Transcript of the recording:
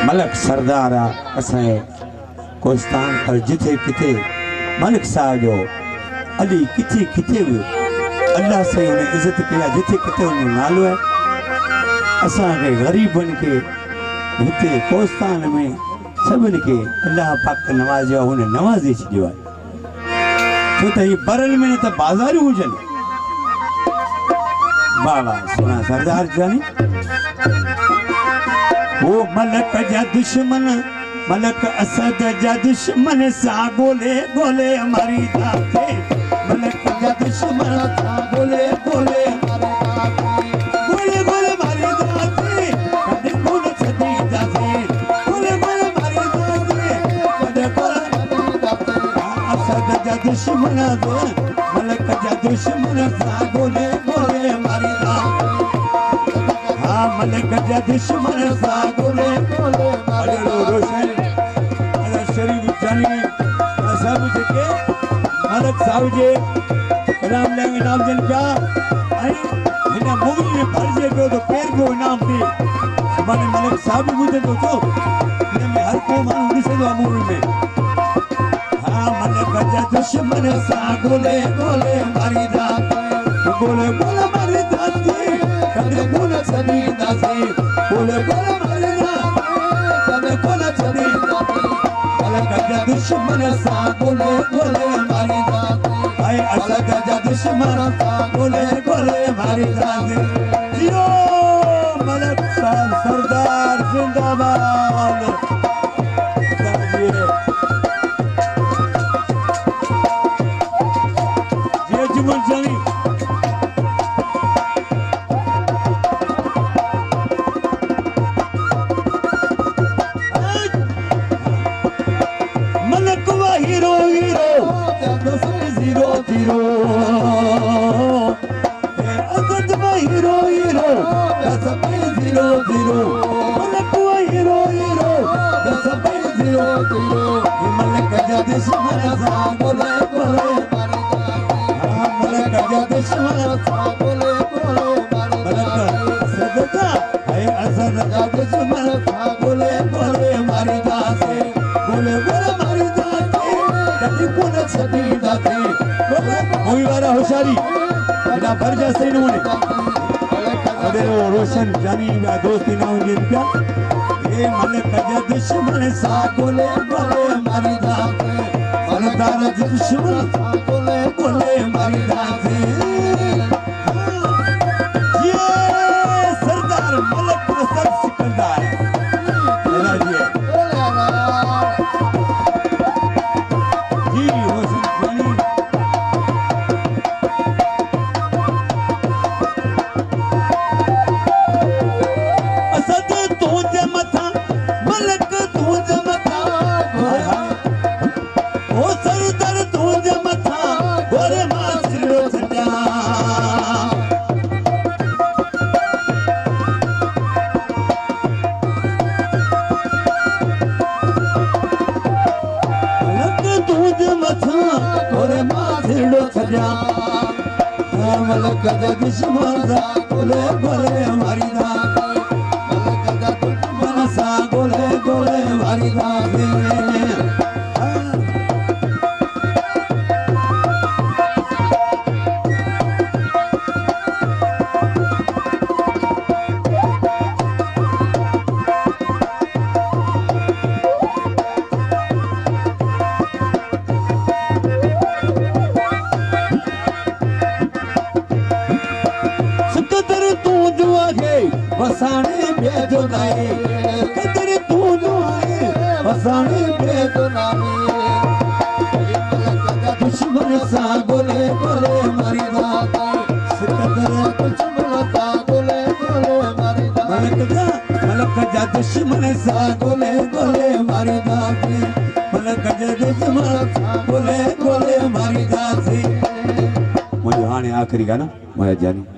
मलक सरदार असाए कोस्तान पर जिथे किथे मलिक साहब जो अली किथे किथे भी अल्लाह से उन्हें इज्जत किया जिथे किथे उन्हें नालो है असा के गरीबन के हिते कोस्तान में सबन के अल्लाह पाक नवाज़ियो उन्हें नवाज़ी छो है छो त बरल में न त बाज़ार हुजन बाबा सुना सरदार जानी वो मलक जा दुश्मन मलक असद जा दुश्मन सा गोले गोले हमारी दाते मलक जा दुश्मन सा गोले गोले गोले गोले हमारी दाते कदे कौन छदी दाते गोले गोले हमारी दाते कदे कौन असद जा दुश्मन मलक जा दुश्मन सा गोले गोले हमारी दाते मलक जा दुश्मन सा गोले गोले अरे रोशन अरे शरीफ जानी सब जेके मलक साहब जे कलाम लेंगे नाम जन क्या आई हिना मुगल ने भर जे पे तो पैर को इनाम दे माने मलक साहब भी बुझे तो इन में हर को मानो दिसे तो अमूल में हां मलक जा दुश्मन सा गोले गोले मारी दात गोले गोले मारी दात कदे कौन छदी दासे बोले बोले मरना कदे कौन छदी दासे मलक जा दुश्मन सा बोले बोले हमारी दात आए असद जा दुश्मन सा बोले बोले हमारी दात जियो मलक साहब सरदार जिंदाबाद ये जुमन जानी रोशन जानी दोस्ती ना होंगे क्या ये मलक जा दुश्मन सा गोले गोले हमारी दात सरदार दुश्मन सा गोले गोले हमारी दात ये सरदार मलक असद सिकंदर जी रोशन जानी मलक जा दुश्मन सा गोले गोले हमारी दात मलक जा दुश्मन सा गोले गोले हमारी दात वसाने भेजो नाए कदर तू जो आए वसाने भेजो नाए दुश्मन सा गोले गोले हमारी दात कदर दुश्मन सा गोले गोले हमारी दात मलक जा दुश्मन सा गोले गोले हमारी दात मलक जा दुश्मन सा गोले गोले हमारी दात मुझे हाने आखिरी गाना मुझे जानी